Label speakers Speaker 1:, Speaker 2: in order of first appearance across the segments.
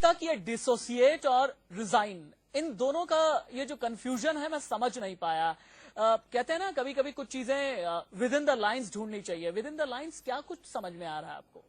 Speaker 1: तक ये डिसोसिएट और रिजाइन, इन दोनों का ये जो कंफ्यूजन है मैं समझ नहीं पाया। कहते हैं ना कभी कभी कुछ चीजें विद इन द लाइंस ढूंढनी चाहिए। विद इन द लाइंस क्या कुछ समझ में आ रहा है आपको?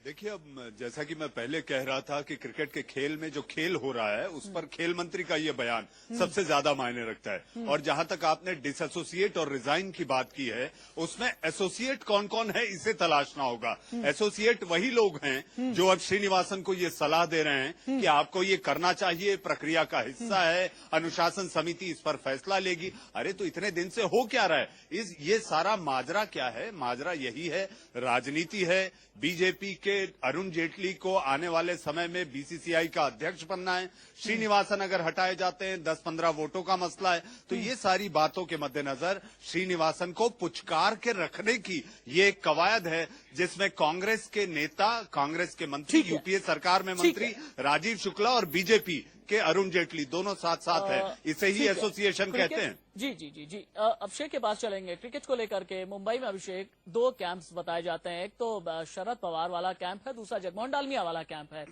Speaker 2: देखिए, अब जैसा कि मैं पहले कह रहा था कि क्रिकेट के खेल में जो खेल हो रहा है उस पर खेल मंत्री का ये बयान सबसे ज्यादा मायने रखता है। और जहां तक आपने डिसएसोसिएट और रिजाइन की बात की है, उसमें एसोसिएट कौन कौन है इसे तलाशना होगा। एसोसिएट वही लोग हैं जो अब श्रीनिवासन को ये सलाह दे रहे हैं कि आपको ये करना चाहिए, प्रक्रिया का हिस्सा है, अनुशासन समिति इस पर फैसला लेगी। अरे तो इतने दिन से हो क्या रहा है? ये सारा माजरा क्या है? माजरा यही है, राजनीति है। बीजेपी के अरुण जेटली को आने वाले समय में बीसीसीआई का अध्यक्ष बनना है। श्रीनिवासन अगर हटाए जाते हैं 10-15 वोटों का मसला है। तो ये सारी बातों के मद्देनजर श्रीनिवासन को पुचकार के रखने की ये एक कवायद है, जिसमें कांग्रेस के नेता, कांग्रेस के मंत्री, यूपीए सरकार में मंत्री राजीव शुक्ला और बीजेपी के अरुण जेटली दोनों साथ साथ है। इसे ही एसोसिएशन कहते हैं।
Speaker 1: जी। अभिषेक के पास चलेंगे। क्रिकेट को लेकर के मुंबई में अभिषेक 2 कैंप्स बताए जाते हैं। एक तो शरद पवार वाला कैंप है, दूसरा जगमोहन डालमिया वाला कैंप है।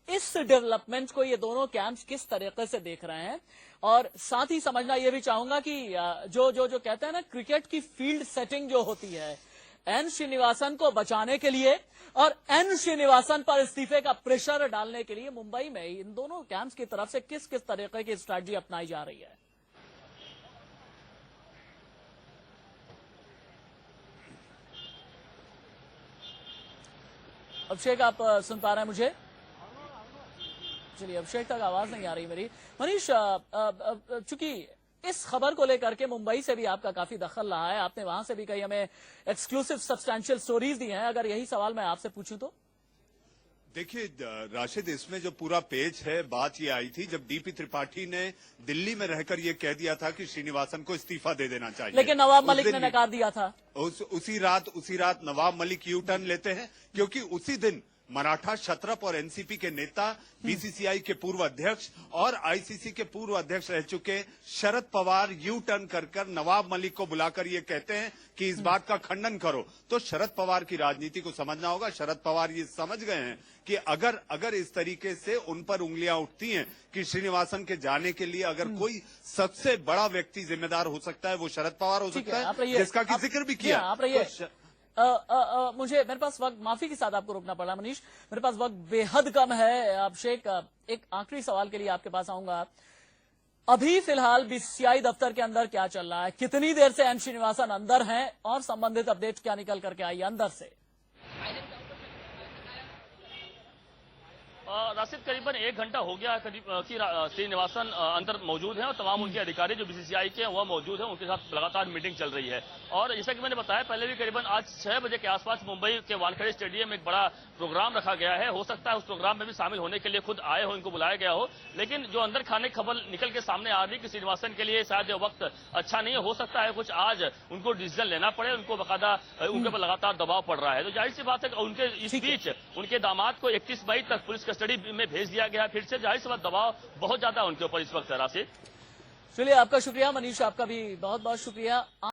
Speaker 1: इस डेवलपमेंट को ये दोनों कैंप्स किस तरीके से देख रहे हैं? और साथ ही समझना ये भी चाहूंगा कि जो कहते हैं ना क्रिकेट की फील्ड सेटिंग जो होती है एन श्रीनिवासन को बचाने के लिए और एन श्रीनिवासन पर इस्तीफे का प्रेशर डालने के लिए मुंबई में इन दोनों कैंप्स की तरफ से किस किस तरीके की स्ट्रैटेजी अपनाई जा रही है? अभिषेक, आप सुन पा रहे हैं मुझे? चलिए, अभिषेक तक आवाज नहीं आ रही मेरी। मनीष, चूंकि इस खबर को लेकर के मुंबई से भी आपका काफी दखल रहा है, आपने वहां से भी कई हमें एक्सक्लूसिव सब्सटैंशियल स्टोरीज दी हैं, अगर यही सवाल मैं आपसे पूछूं तो?
Speaker 2: देखिए राशिद, इसमें जो पूरा पेज है, बात ये आई थी जब डीपी त्रिपाठी ने दिल्ली में रहकर ये कह दिया था कि श्रीनिवासन को इस्तीफा दे देना चाहिए,
Speaker 1: लेकिन नवाब मलिक ने नकार दिया था।
Speaker 2: उसी रात नवाब मलिक यू टर्न लेते हैं, क्योंकि उसी दिन मराठा क्षत्रप और एनसीपी के नेता, बीसीसीआई के पूर्व अध्यक्ष और आईसीसी के पूर्व अध्यक्ष रह चुके शरद पवार यू टर्न कर नवाब मलिक को बुलाकर ये कहते हैं कि इस बात का खंडन करो। तो शरद पवार की राजनीति को समझना होगा। शरद पवार ये समझ गए हैं कि अगर इस तरीके से उन पर उंगलियां उठती हैं कि श्रीनिवासन के जाने के लिए अगर कोई सबसे बड़ा व्यक्ति जिम्मेदार हो सकता है वो शरद पवार हो सकता है, जिसका की जिक्र भी किया।
Speaker 1: मेरे पास वक्त, माफी के साथ आपको रोकना पड़ा मनीष, मेरे पास वक्त बेहद कम है। अभिषेक, एक आखिरी सवाल के लिए आपके पास आऊंगा। अभी फिलहाल बीसीसीआई दफ्तर के अंदर क्या चल रहा है? कितनी देर से एन श्रीनिवासन अंदर हैं और संबंधित अपडेट क्या निकल करके आई अंदर से?
Speaker 3: राशिद, करीबन 1 घंटा हो गया करीब कि श्रीनिवासन अंदर मौजूद हैं और तमाम उनके अधिकारी जो बीसीसीआई के हैं वह मौजूद हैं, उनके साथ लगातार मीटिंग चल रही है। और जैसा कि मैंने बताया पहले भी, करीबन आज 6 बजे के आसपास मुंबई के वानखेड़े स्टेडियम में एक बड़ा प्रोग्राम रखा गया है। हो सकता है उस प्रोग्राम में भी शामिल होने के लिए खुद आए हो, इनको बुलाया गया हो। लेकिन जो अंदर खाने की खबर निकल के सामने आ रही कि श्रीनिवासन के लिए शायद वक्त अच्छा नहीं है, हो सकता है कुछ आज उनको डिसीजन लेना पड़े, उनको बाकायदा उनके ऊपर लगातार दबाव पड़ रहा है। तो जाहिर सी बात है उनके इस बीच उनके दामाद को 31 मई तक पुलिस कस्टडी में भेज दिया गया। फिर से जाहिर सी बात दबाव बहुत ज्यादा उनके ऊपर इस वक्त है। राशिद,
Speaker 1: चलिए, आपका शुक्रिया। मनीष, आपका भी बहुत बहुत शुक्रिया।